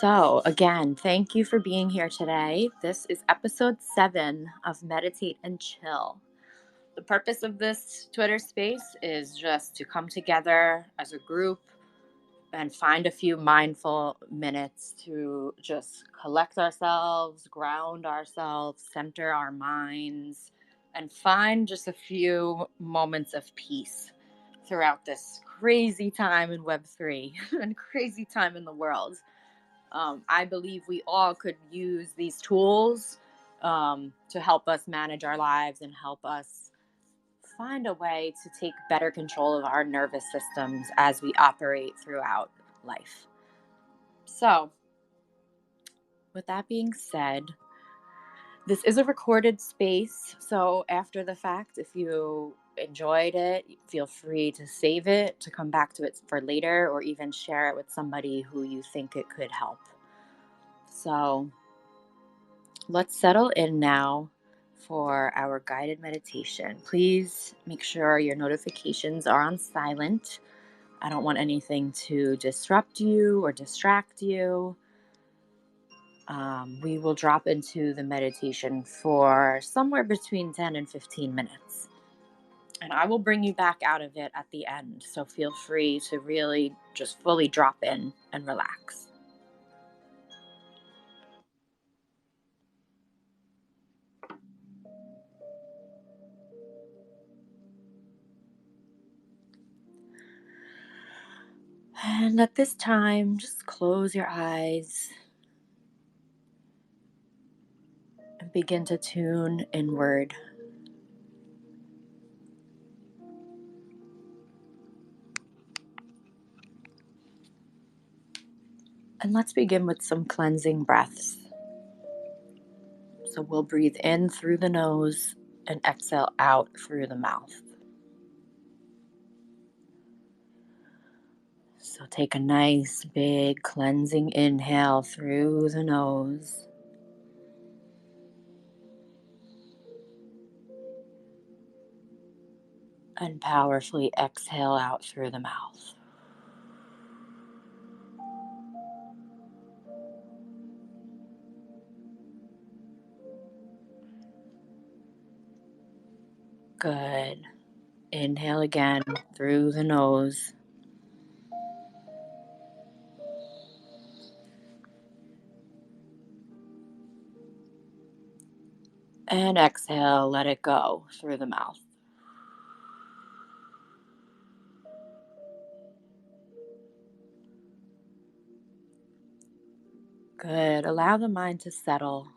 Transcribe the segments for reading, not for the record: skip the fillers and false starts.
So, again, thank you for being here today. This is episode 7 of Meditate and Chill. The purpose of this Twitter space is just to come together as a group and find a few mindful minutes to just collect ourselves, ground ourselves, center our minds, and find just a few moments of peace throughout this crazy time in Web3 and crazy time in the world. I believe we all could use these tools to help us manage our lives and help us find a way to take better control of our nervous systems as we operate throughout life. So, with that being said, this is a recorded space. So, after the fact, if you enjoyed it, feel free to save it, to come back to it for later, or even share it with somebody who you think it could help. So, let's settle in now for our guided meditation. Please make sure your notifications are on silent. I don't want anything to disrupt you or distract you. We will drop into the meditation for somewhere between 10 and 15 minutes. And I will bring you back out of it at the end. So feel free to really just fully drop in and relax. And at this time, just close your eyes and begin to tune inward. And let's begin with some cleansing breaths. So we'll breathe in through the nose and exhale out through the mouth. So take a nice big cleansing inhale through the nose. And powerfully exhale out through the mouth. Good. Inhale again through the nose. And exhale, let it go through the mouth. Good. Allow the mind to settle.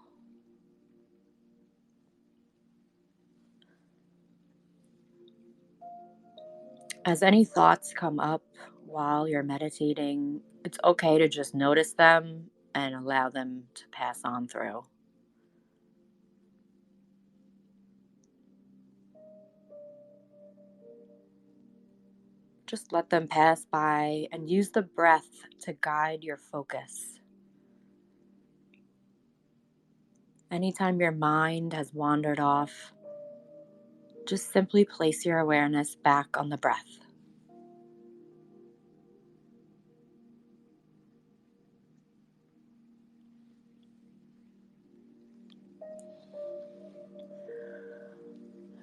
As any thoughts come up while you're meditating, it's okay to just notice them and allow them to pass on through. Just let them pass by and use the breath to guide your focus. Anytime your mind has wandered off, just simply place your awareness back on the breath.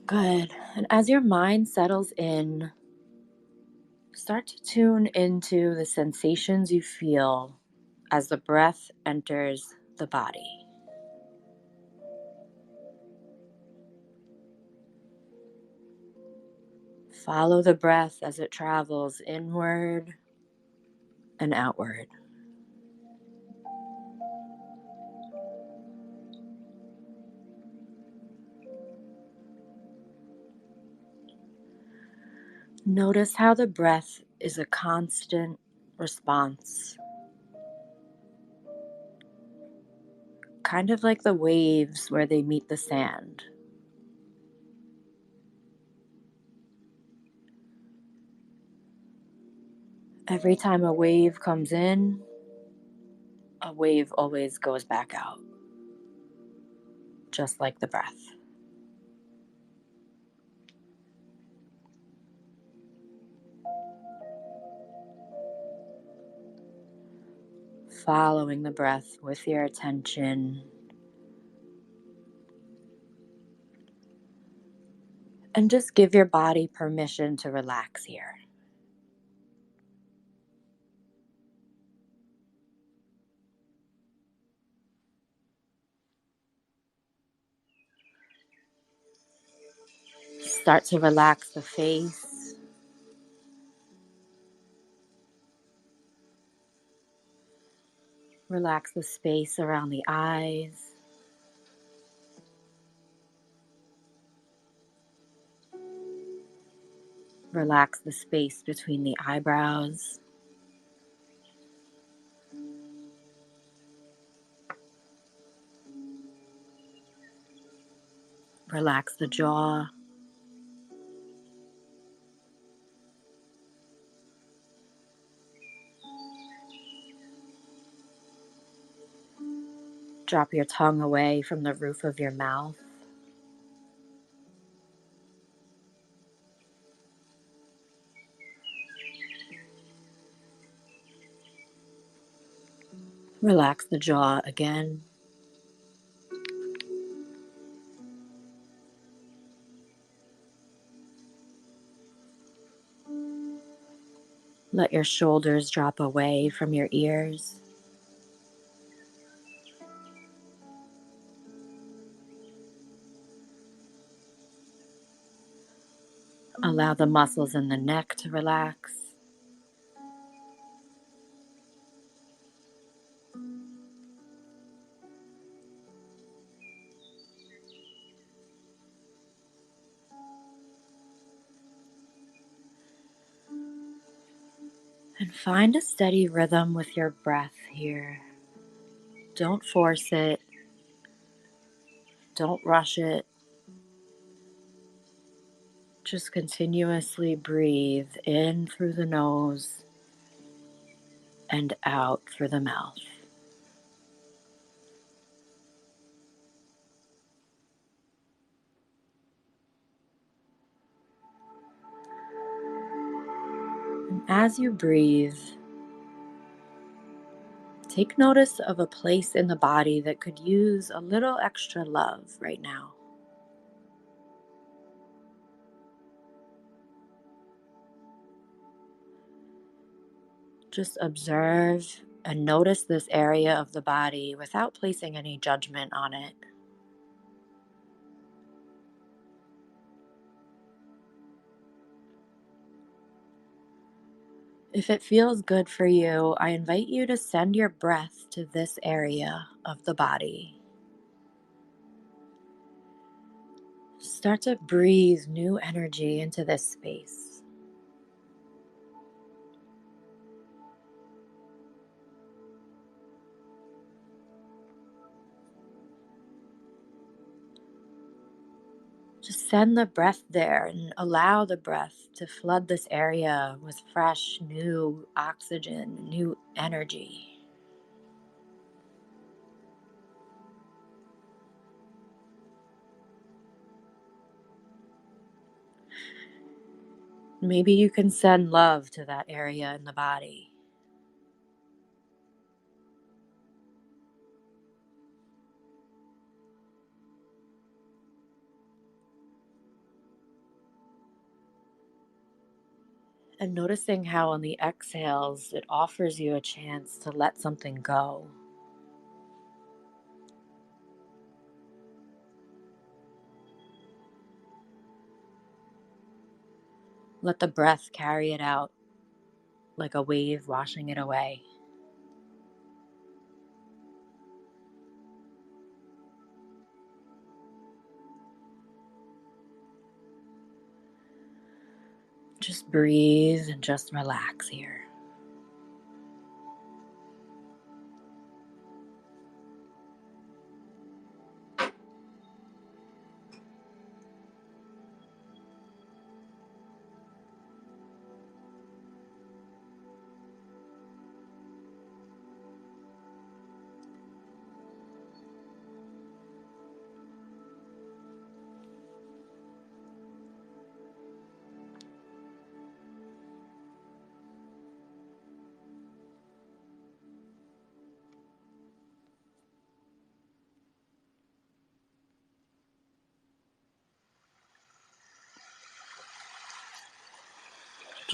Good. And as your mind settles in, start to tune into the sensations you feel as the breath enters the body. Follow the breath as it travels inward and outward. Notice how the breath is a constant response, kind of like the waves where they meet the sand. Every time a wave comes in, a wave always goes back out, just like the breath. following the breath with your attention. And just give your body permission to relax here. Start to relax the face. Relax the space around the eyes. Relax the space between the eyebrows. Relax the jaw. Drop your tongue away from the roof of your mouth. Relax the jaw again. Let your shoulders drop away from your ears. Allow the muscles in the neck to relax. And find a steady rhythm with your breath here. Don't force it. Don't rush it. Just continuously breathe in through the nose and out through the mouth. And as you breathe, take notice of a place in the body that could use a little extra love right now. Just observe and notice this area of the body without placing any judgment on it. If it feels good for you, I invite you to send your breath to this area of the body. Start to breathe new energy into this space. Just send the breath there and allow the breath to flood this area with fresh, new oxygen, new energy. Maybe you can send love to that area in the body. And noticing how on the exhales, it offers you a chance to let something go. Let the breath carry it out like a wave washing it away. Just breathe and just relax here.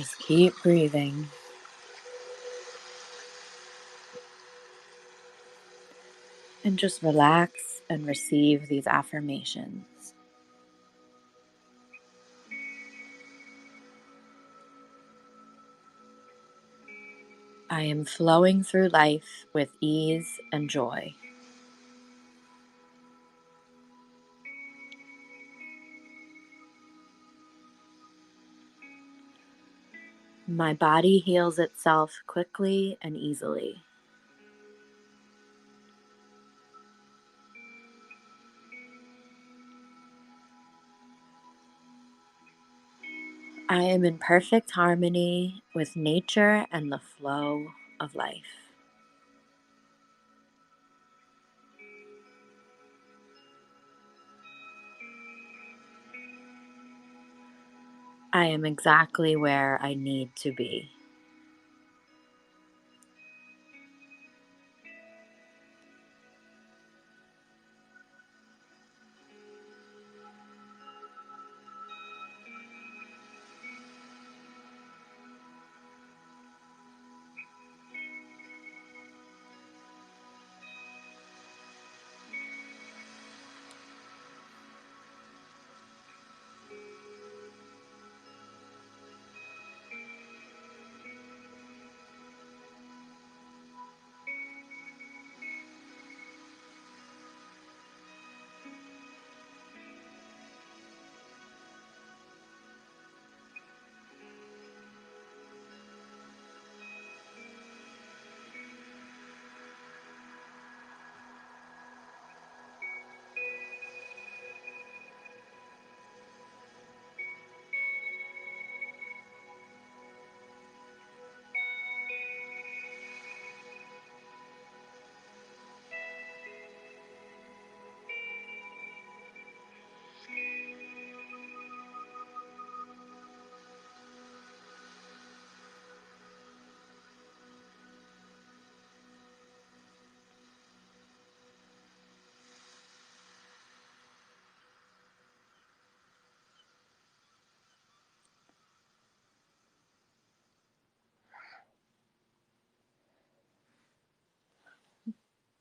Just keep breathing. And just relax and receive these affirmations. I am flowing through life with ease and joy. My body heals itself quickly and easily. I am in perfect harmony with nature and the flow of life. I am exactly where I need to be.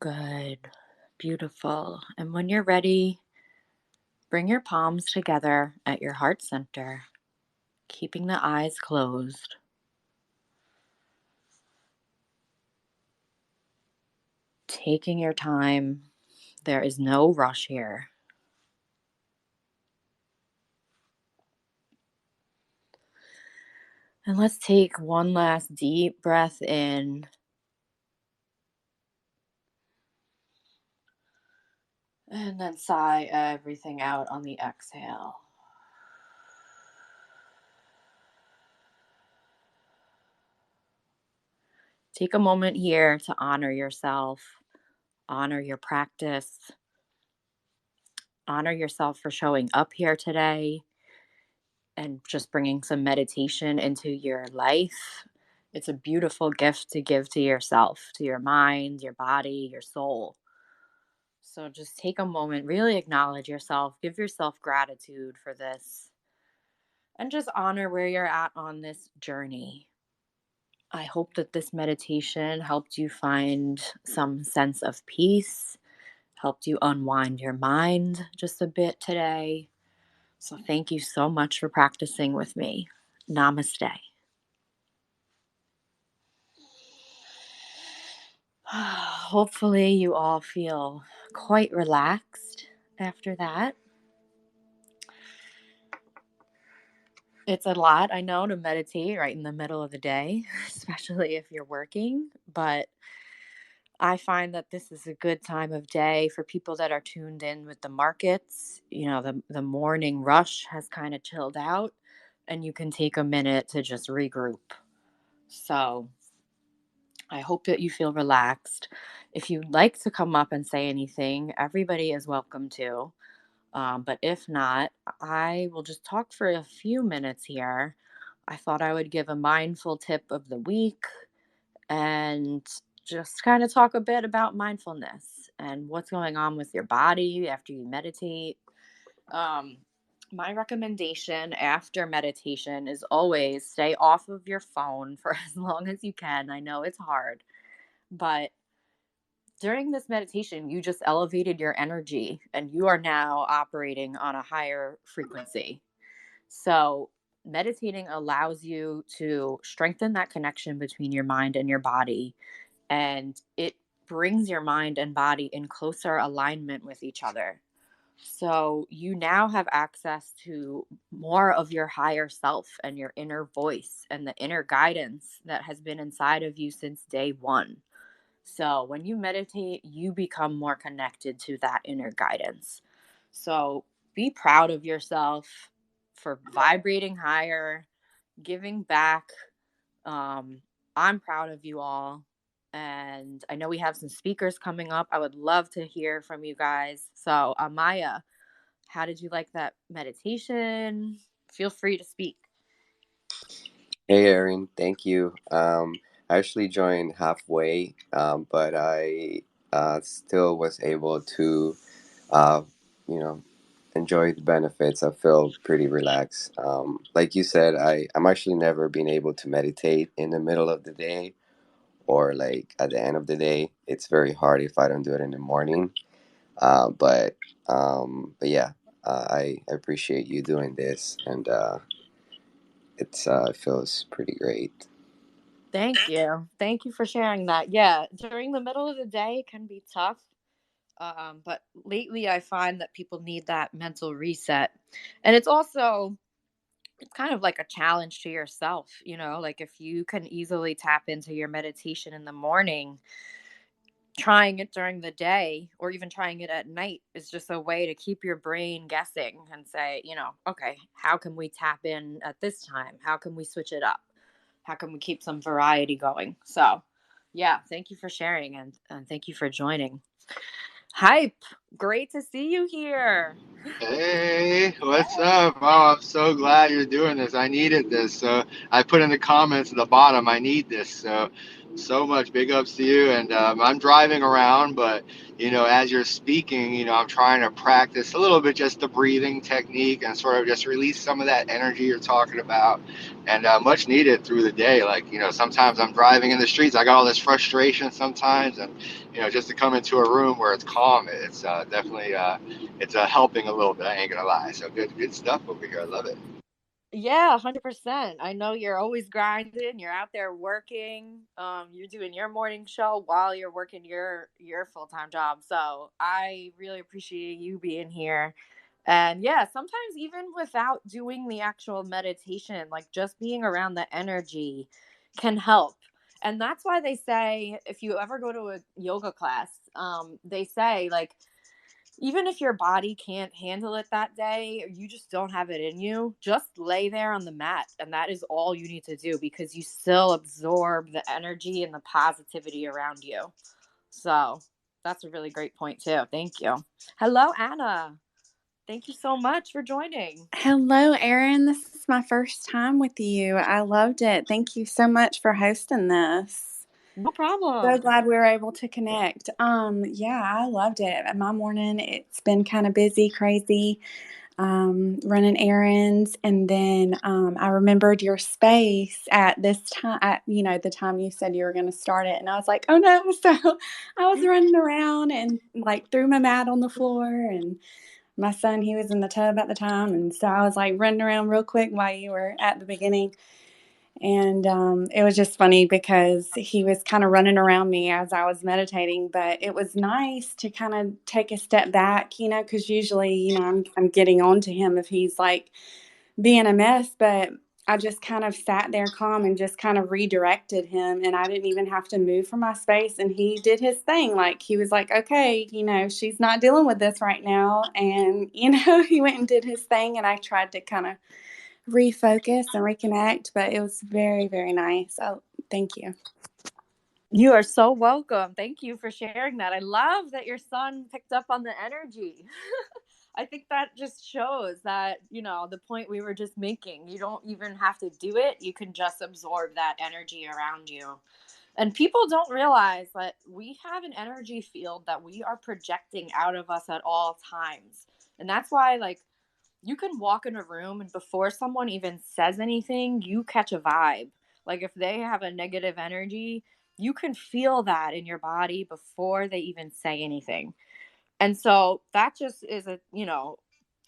Good. Beautiful. And when you're ready, bring your palms together at your heart center, keeping the eyes closed. Taking your time. There is no rush here. And let's take one last deep breath in and then sigh everything out on the exhale. Take a moment here to honor yourself, honor your practice, honor yourself for showing up here today and just bringing some meditation into your life. It's a beautiful gift to give to yourself, to your mind, your body, your soul. So just take a moment, really acknowledge yourself, give yourself gratitude for this, and just honor where you're at on this journey. I hope that this meditation helped you find some sense of peace, helped you unwind your mind just a bit today. So thank you so much for practicing with me. Namaste. Hopefully, you all feel quite relaxed after that. It's a lot, I know, to meditate right in the middle of the day, especially if you're working, but I find that this is a good time of day for people that are tuned in with the markets. The morning rush has kind of chilled out, and you can take a minute to just regroup. So I hope that you feel relaxed. If you'd like to come up and say anything, everybody is welcome to. But if not, I will just talk for a few minutes here. I thought I would give a mindful tip of the week and just kind of talk a bit about mindfulness and what's going on with your body after you meditate. Um, My recommendation after meditation is always stay off of your phone for as long as you can. I know it's hard, but during this meditation, you just elevated your energy and you are now operating on a higher frequency. So, meditating allows you to strengthen that connection between your mind and your body, and it brings your mind and body in closer alignment with each other. So, you now have access to more of your higher self and your inner voice and the inner guidance that has been inside of you since day one. So, when you meditate, you become more connected to that inner guidance. So, be proud of yourself for vibrating higher, giving back. Um, I'm proud of you all. And I know we have some speakers coming up. I would love to hear from you guys. So, Amaya, how did you like that meditation? Feel free to speak. Hey, Erin, thank you. I actually joined halfway, but I still was able to, uh, you know, enjoy the benefits. I feel pretty relaxed. Like you said, I'm actually never been able to meditate in the middle of the day or like at the end of the day. It's very hard if I don't do it in the morning. But yeah, I appreciate you doing this, and it feels pretty great. Thank you. Thank you for sharing that. Yeah, during the middle of the day it can be tough. But lately I find that people need that mental reset. And it's kind of like a challenge to yourself, like if you can easily tap into your meditation in the morning, trying it during the day or even trying it at night is just a way to keep your brain guessing and say, okay, how can we tap in at this time? How can we switch it up? How can we keep some variety going? So, yeah, thank you for sharing and thank you for joining. Hype, great to see you here. Hey, what's Hey. up? Oh, I'm so glad you're doing this. I needed this. So I put in the comments at the bottom, I need this. So much big ups to you. And I'm driving around, but as you're speaking, I'm trying to practice a little bit just the breathing technique and sort of just release some of that energy you're talking about. And much needed through the day. Like, sometimes I'm driving in the streets, I got all this frustration sometimes. And, just to come into a room where it's calm, it's definitely. It's helping a little bit. I ain't gonna lie. So good stuff over here. I love it. Yeah, 100%. I know you're always grinding, you're out there working. You're doing your morning show while you're working your full-time job. So, I really appreciate you being here. And yeah, sometimes even without doing the actual meditation, like just being around the energy can help. And that's why they say if you ever go to a yoga class, they say like even if your body can't handle it that day, or you just don't have it in you, just lay there on the mat. And that is all you need to do because you still absorb the energy and the positivity around you. So that's a really great point, too. Thank you. Hello, Anna. Thank you so much for joining. Hello, Erin. This is my first time with you. I loved it. Thank you so much for hosting this. No So problem. glad we were able to connect. Yeah, I loved it. My morning, it's been kind of busy, crazy, running errands, and then I remembered your space at this time. At the time you said you were going to start it, and I was like, oh no! So I was running around and like threw my mat on the floor, and my son, he was in the tub at the time, and so I was like running around real quick while you were at the beginning. And it was just funny because he was kind of running around me as I was meditating, but it was nice to kind of take a step back, because usually, I'm getting on to him if he's like being a mess, but I just kind of sat there calm and just kind of redirected him, and I didn't even have to move from my space, and he did his thing. Like, he was like, okay, she's not dealing with this right now, and he went and did his thing, and I tried to kind of refocus and reconnect, but it was very, very nice. Oh, thank you. You are so welcome. Thank you for sharing that. I love that your son picked up on the energy. I think that just shows that, the point we were just making. You don't even have to do it. You can just absorb that energy around you. And people don't realize that we have an energy field that we are projecting out of us at all times. And that's why, like, you can walk in a room and before someone even says anything, you catch a vibe. Like if they have a negative energy, you can feel that in your body before they even say anything. And so that just is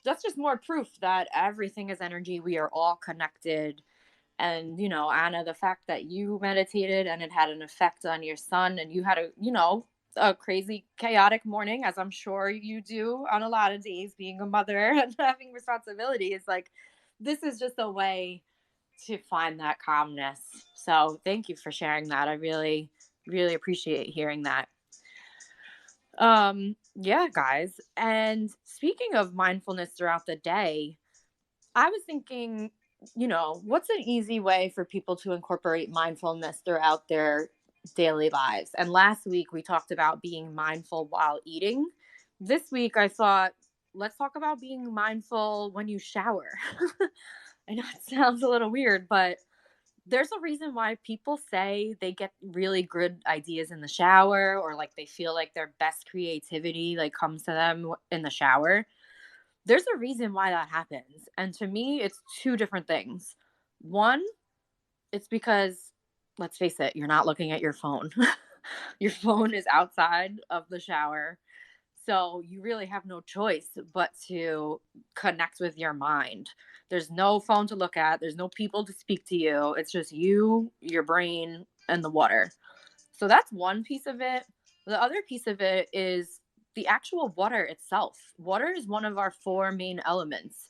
that's just more proof that everything is energy. We are all connected. And, Anna, the fact that you meditated and it had an effect on your son and you had a crazy chaotic morning, as I'm sure you do on a lot of days, being a mother and having responsibility, is like, this is just a way to find that calmness. So thank you for sharing that. I really, really appreciate hearing that. Yeah, guys. And speaking of mindfulness throughout the day, I was thinking, what's an easy way for people to incorporate mindfulness throughout their daily lives? And last week we talked about being mindful while eating. This week I thought, let's talk about being mindful when you shower. I know it sounds a little weird, but there's a reason why people say they get really good ideas in the shower, or like they feel like their best creativity like comes to them in the shower. There's a reason why that happens. And to me, it's two different things. One, it's because, let's face it, you're not looking at your phone. Your phone is outside of the shower. So you really have no choice but to connect with your mind. There's no phone to look at, there's no people to speak to you. It's just you, your brain, and the water. So that's one piece of it. The other piece of it is the actual water itself. Water is one of our four main elements.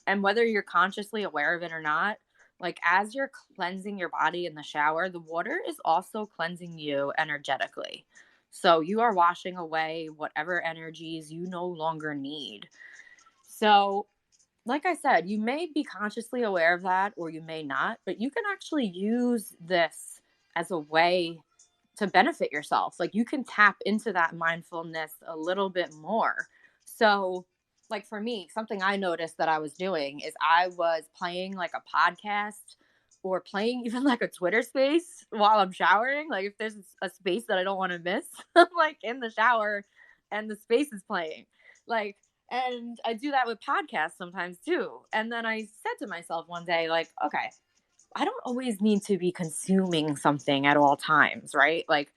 And whether you're consciously aware of it or not, like as you're cleansing your body in the shower, the water is also cleansing you energetically. So you are washing away whatever energies you no longer need. So, like I said, you may be consciously aware of that or you may not, but you can actually use this as a way to benefit yourself. Like you can tap into that mindfulness a little bit more. So, like for me, something I noticed that I was doing is I was playing like a podcast or playing even like a Twitter space while I'm showering. Like if there's a space that I don't want to miss, I'm like in the shower and the space is playing. Like, and I do that with podcasts sometimes too. And then I said to myself one day, like, okay, I don't always need to be consuming something at all times, right? Like,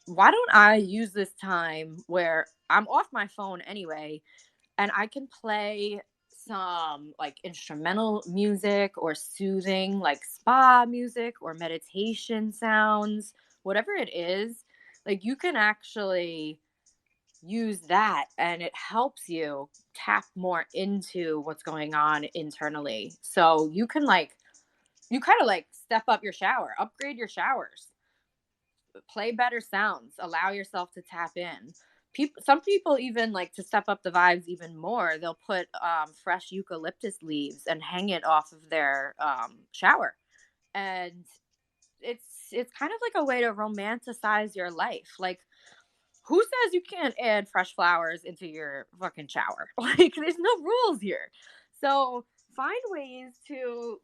why don't I use this time where I'm off my phone anyway and I can play some like instrumental music or soothing like spa music or meditation sounds, whatever it is, like you can actually use that and it helps you tap more into what's going on internally. So you kind of like step up your shower, upgrade your showers, play better sounds, allow yourself to tap in. Some people even like to step up the vibes even more. They'll put fresh eucalyptus leaves and hang it off of their shower, and it's kind of like a way to romanticize your life. Like, who says you can't add fresh flowers into your fucking shower? Like, there's no rules here. So find ways to,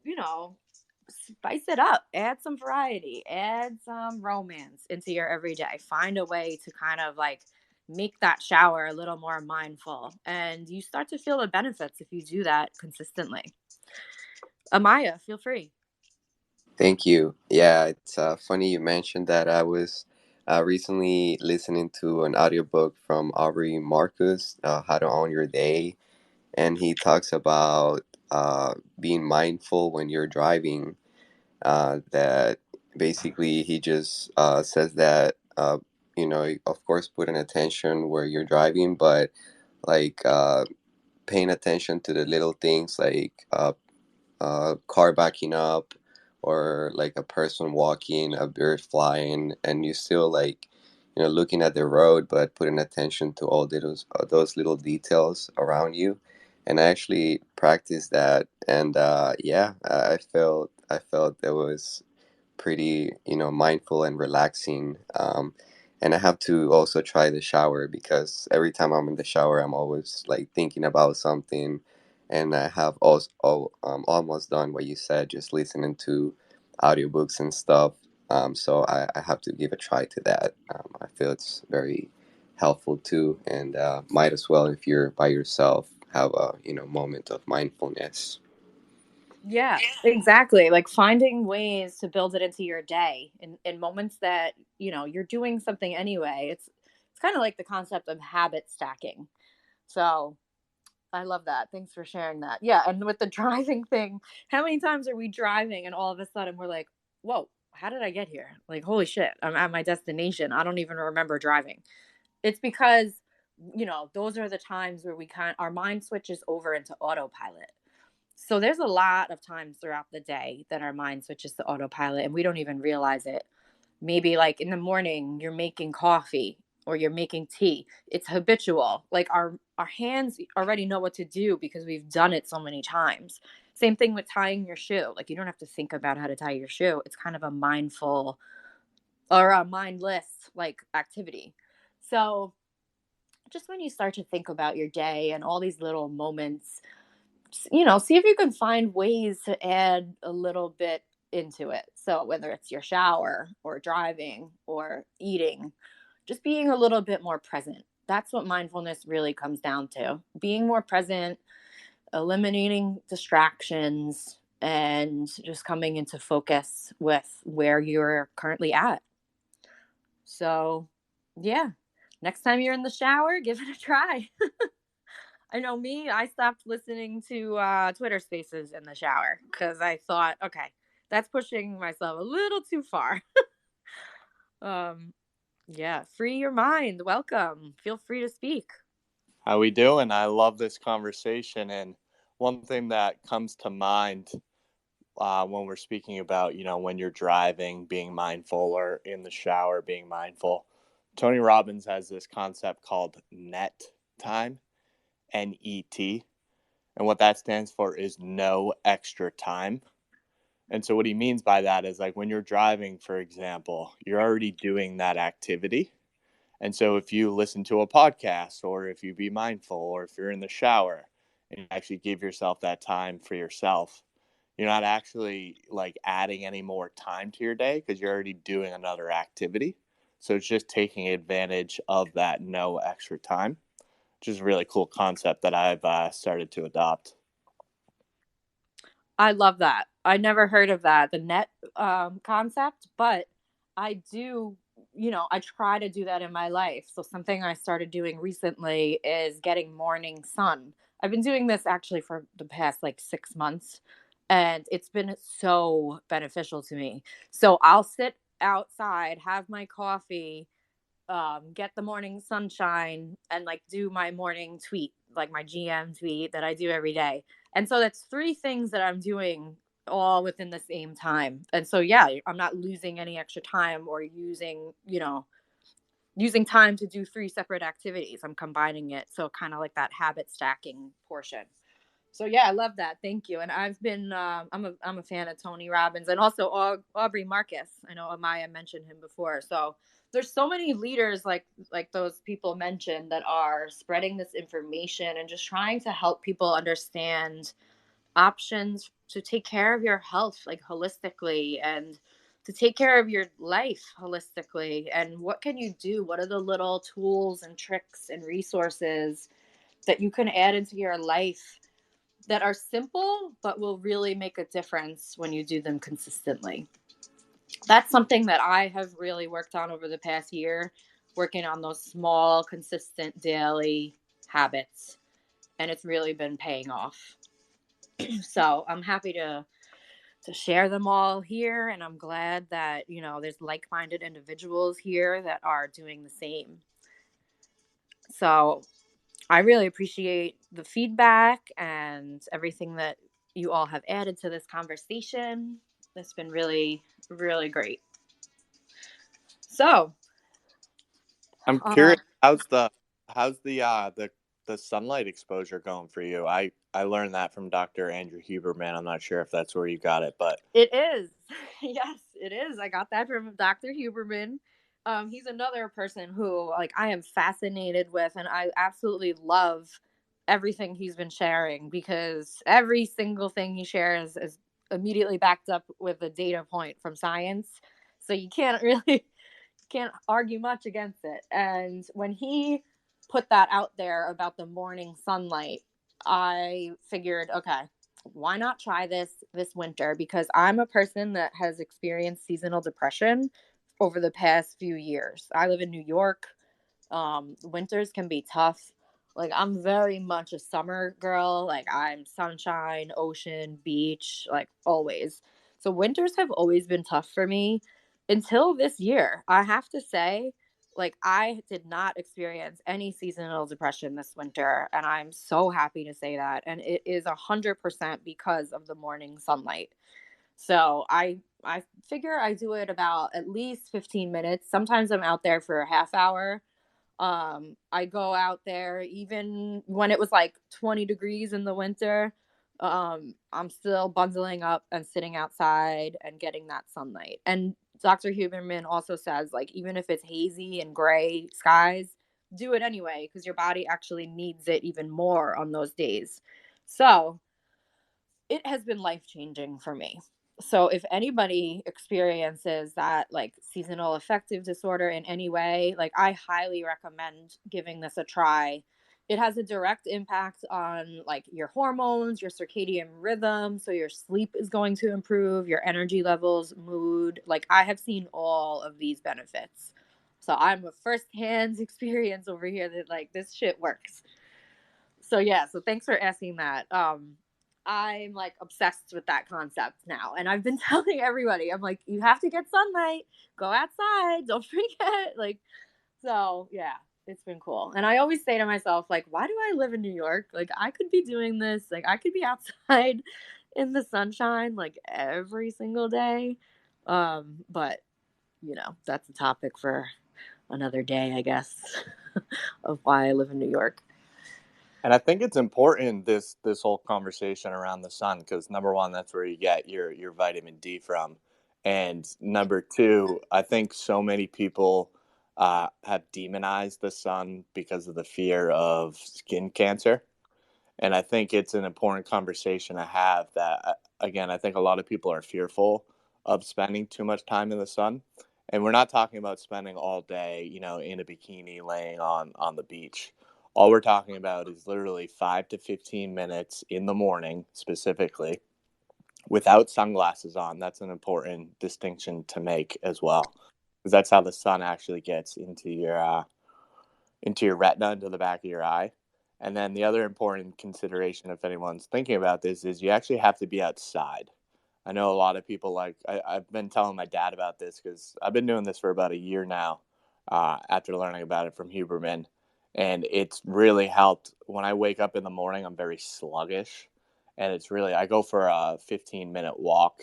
spice it up, add some variety, add some romance into your everyday. Find a way to kind of like make that shower a little more mindful. And you start to feel the benefits if you do that consistently. Amaya, feel free. Thank you. Yeah, it's funny you mentioned that. I was recently listening to an audiobook from Aubrey Marcus, How to Own Your Day, and he talks about being mindful when you're driving. That basically he just says that, of course, putting attention where you're driving, but like paying attention to the little things like car backing up or like a person walking, a bird flying, and you still like, looking at the road, but putting attention to all those little details around you. And I actually practiced that, and yeah, I felt it was pretty, mindful and relaxing. And I have to also try the shower because every time I'm in the shower, I'm always like thinking about something. And I have also almost done what you said, just listening to audiobooks and stuff. So I have to give a try to that. I feel it's very helpful too, and might as well if you're by yourself. have a moment of mindfulness. Yeah, exactly. Like finding ways to build it into your day in moments that, you're doing something anyway. It's kind of like the concept of habit stacking. So I love that. Thanks for sharing that. Yeah, and with the driving thing, how many times are we driving and all of a sudden we're like, whoa, how did I get here? Like, holy shit, I'm at my destination. I don't even remember driving. It's because, those are the times where our mind switches over into autopilot. So there's a lot of times throughout the day that our mind switches to autopilot and we don't even realize it. Maybe like in the morning you're making coffee or you're making tea. It's habitual. Like our hands already know what to do because we've done it so many times. Same thing with tying your shoe. Like you don't have to think about how to tie your shoe. It's kind of a mindful or a mindless like activity. So just when you start to think about your day and all these little moments, see if you can find ways to add a little bit into it. So whether it's your shower or driving or eating, just being a little bit more present. That's what mindfulness really comes down to. Being more present, eliminating distractions, and just coming into focus with where you're currently at. So, yeah, next time you're in the shower, give it a try. I know me, I stopped listening to Twitter Spaces in the shower because I thought, okay, that's pushing myself a little too far. um, yeah, free your mind. Welcome. Feel free to speak. How we doing? I love this conversation, and one thing that comes to mind when we're speaking about, when you're driving, being mindful, or in the shower, being mindful. Tony Robbins has this concept called NET time, NET, and what that stands for is no extra time. And so what he means by that is like when you're driving, for example, you're already doing that activity. And so if you listen to a podcast or if you be mindful or if you're in the shower and you actually give yourself that time for yourself, you're not actually like adding any more time to your day because you're already doing another activity. So it's just taking advantage of that no extra time, which is a really cool concept that I've started to adopt. I love that. I never heard of that, the net concept, but I do, I try to do that in my life. So something I started doing recently is getting morning sun. I've been doing this actually for the past like 6 months, and it's been so beneficial to me. So I'll sit outside, have my coffee, get the morning sunshine, and like do my morning tweet, like my GM tweet that I do every day. And so that's three things that I'm doing all within the same time. And so, yeah, I'm not losing any extra time or using time to do three separate activities. I'm combining it. So, kind of like that habit stacking portion. So yeah, I love that. Thank you. And I've been I'm a fan of Tony Robbins and also Aubrey Marcus. I know Amaya mentioned him before. So there's so many leaders like those people mentioned that are spreading this information and just trying to help people understand options to take care of your health like holistically and to take care of your life holistically. And what can you do? What are the little tools and tricks and resources that you can add into your life that are simple but will really make a difference when you do them consistently? That's something that I have really worked on over the past year, working on those small, consistent daily habits, and it's really been paying off. So I'm happy to share them all here, and I'm glad that there's like-minded individuals here that are doing the same. So I really appreciate the feedback and everything that you all have added to this conversation. It's been really, really great. So, I'm uh, curious, how's the sunlight exposure going for you? I learned that from Dr. Andrew Huberman. I'm not sure if that's where you got it, but it is. Yes, it is. I got that from Dr. Huberman. He's another person who like I am fascinated with, and I absolutely love everything he's been sharing because every single thing he shares is immediately backed up with a data point from science. So you can't really can't argue much against it. And when he put that out there about the morning sunlight, I figured, okay, why not try this winter? Because I'm a person that has experienced seasonal depression over the past few years. I live in New York. Winters can be tough. Like, I'm very much a summer girl. Like, I'm sunshine, ocean, beach, like always. So winters have always been tough for me until this year. I have to say, like, I did not experience any seasonal depression this winter, and I'm so happy to say that. And it is 100% because of the morning sunlight. So I figure I do it about at least 15 minutes. Sometimes I'm out there for a half hour. I go out there even when it was like 20 degrees in the winter. I'm still bundling up and sitting outside and getting that sunlight. And Dr. Huberman also says, like, even if it's hazy and gray skies, do it anyway because your body actually needs it even more on those days. So it has been life changing for me. So if anybody experiences that, like, seasonal affective disorder in any way, like, I highly recommend giving this a try. It has a direct impact on, like, your hormones, your circadian rhythm, so your sleep is going to improve, your energy levels, mood. Like, I have seen all of these benefits. So I'm a firsthand experience over here that, like, this shit works. So yeah, so thanks for asking that. I'm like obsessed with that concept now, and I've been telling everybody, I'm like, you have to get sunlight, go outside, don't forget. Like, so yeah, it's been cool. And I always say to myself, like, why do I live in New York? Like, I could be doing this, like, I could be outside in the sunshine like every single day. But you know, that's a topic for another day, I guess, of why I live in New York. And I think it's important, this whole conversation around the sun, because number one, that's where you get your vitamin D from, and number two, I think so many people have demonized the sun because of the fear of skin cancer. And I think it's an important conversation to have that, again, I think a lot of people are fearful of spending too much time in the sun. And we're not talking about spending all day, in a bikini laying on the beach. All we're talking about is literally 5 to 15 minutes in the morning, specifically, without sunglasses on. That's an important distinction to make as well, because that's how the sun actually gets into your retina, into the back of your eye. And then the other important consideration, if anyone's thinking about this, is you actually have to be outside. I know a lot of people, like, I've been telling my dad about this because I've been doing this for about a year now, after learning about it from Huberman. And it's really helped. When I wake up in the morning, I'm very sluggish. And I go for a 15-minute walk,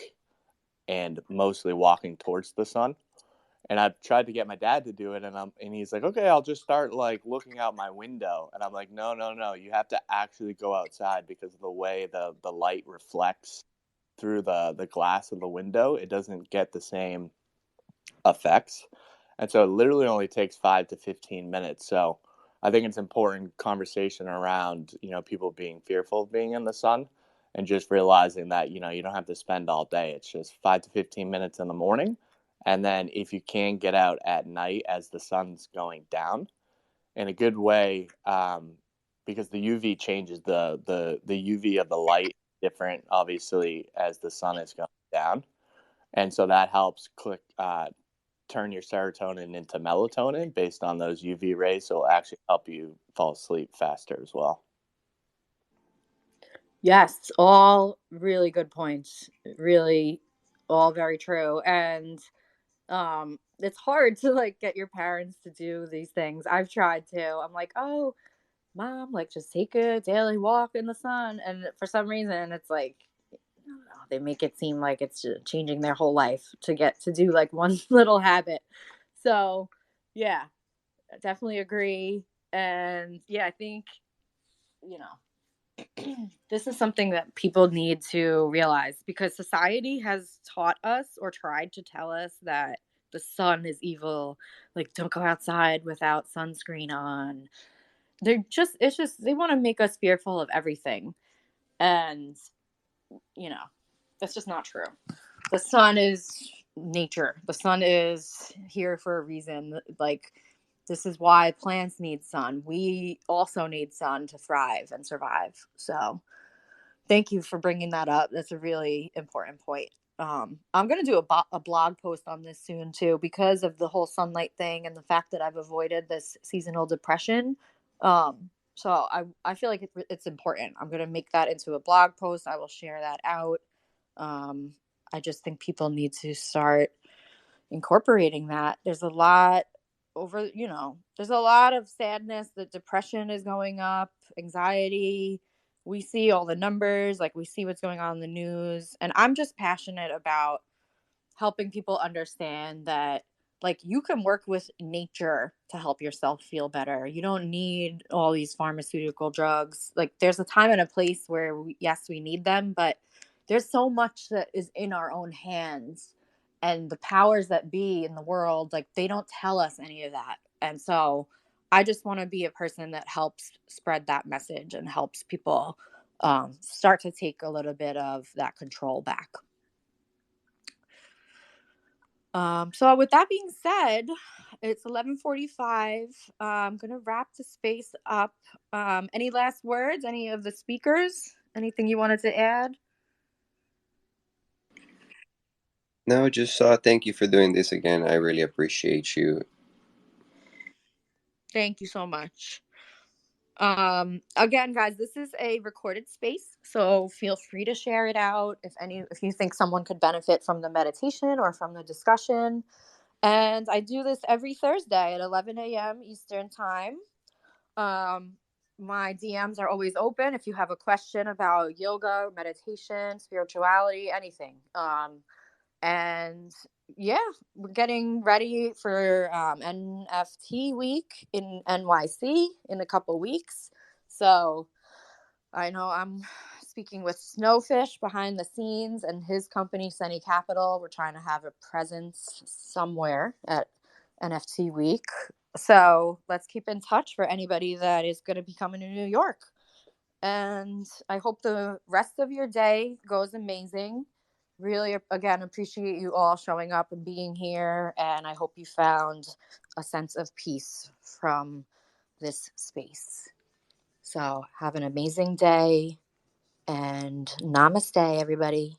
and mostly walking towards the sun. And I've tried to get my dad to do it, and he's like, okay, I'll just start like looking out my window. And I'm like, no, no, no, you have to actually go outside, because of the way the light reflects through the glass of the window, it doesn't get the same effects. And so it literally only takes 5 to 15 minutes. So I think it's important conversation around, people being fearful of being in the sun, and just realizing that, you don't have to spend all day. It's just 5 to 15 minutes in the morning. And then if you can get out at night as the sun's going down, in a good way, because the UV changes the UV of the light different, obviously, as the sun is going down. And so that helps turn your serotonin into melatonin based on those UV rays. So it'll actually help you fall asleep faster as well. Yes, all really good points. Really, all very true. And it's hard to, like, get your parents to do these things. I've tried to. I'm like, "Oh, mom, like, just take a daily walk in the sun." And for some reason, it's like, I don't know, they make it seem like it's changing their whole life to get to do like one little habit. So, yeah, I definitely agree. And yeah, I think, you know, this is something that people need to realize, because society has taught us or tried to tell us that the sun is evil. Like, don't go outside without sunscreen on. It's just, they want to make us fearful of everything. And, you know, that's just not true. The sun is nature. The sun is here for a reason. Like, This is why plants need sun. We also need sun to thrive and survive. So thank you for bringing that up. That's a really important point. I'm going to do a blog post on this soon too, because of the whole sunlight thing and the fact that I've avoided this seasonal depression. So I feel like it's important. I'm going to make that into a blog post. I will share that out. I just think people need to start incorporating that. There's a lot there's a lot of sadness. The depression is going up, anxiety. We see all the numbers, like we see what's going on in the news. And I'm just passionate about helping people understand that like you can work with nature to help yourself feel better. You don't need all these pharmaceutical drugs. Like there's a time and a place where yes, we need them, but there's so much that is in our own hands, and the powers that be in the world, like they don't tell us any of that. And so I just want to be a person that helps spread that message and helps people start to take a little bit of that control back. So with that being said, it's 11:45. I'm gonna wrap the space up. Any last words? Any of the speakers? Anything you wanted to add? No, just thank you for doing this again. I really appreciate you. Thank you so much. Again, guys, this is a recorded space, so feel free to share it out if you think someone could benefit from the meditation or from the discussion. And I do this every Thursday at 11 a.m. Eastern time. My DMs are always open if you have a question about yoga, meditation, spirituality, anything. And yeah, we're getting ready for NFT week in NYC in a couple weeks. So I know I'm speaking with Snowfish behind the scenes and his company, Sunny Capital. We're trying to have a presence somewhere at NFT week. So let's keep in touch for anybody that is going to be coming to New York. And I hope the rest of your day goes amazing. Really, again, appreciate you all showing up and being here. And I hope you found a sense of peace from this space. So have an amazing day and namaste, everybody.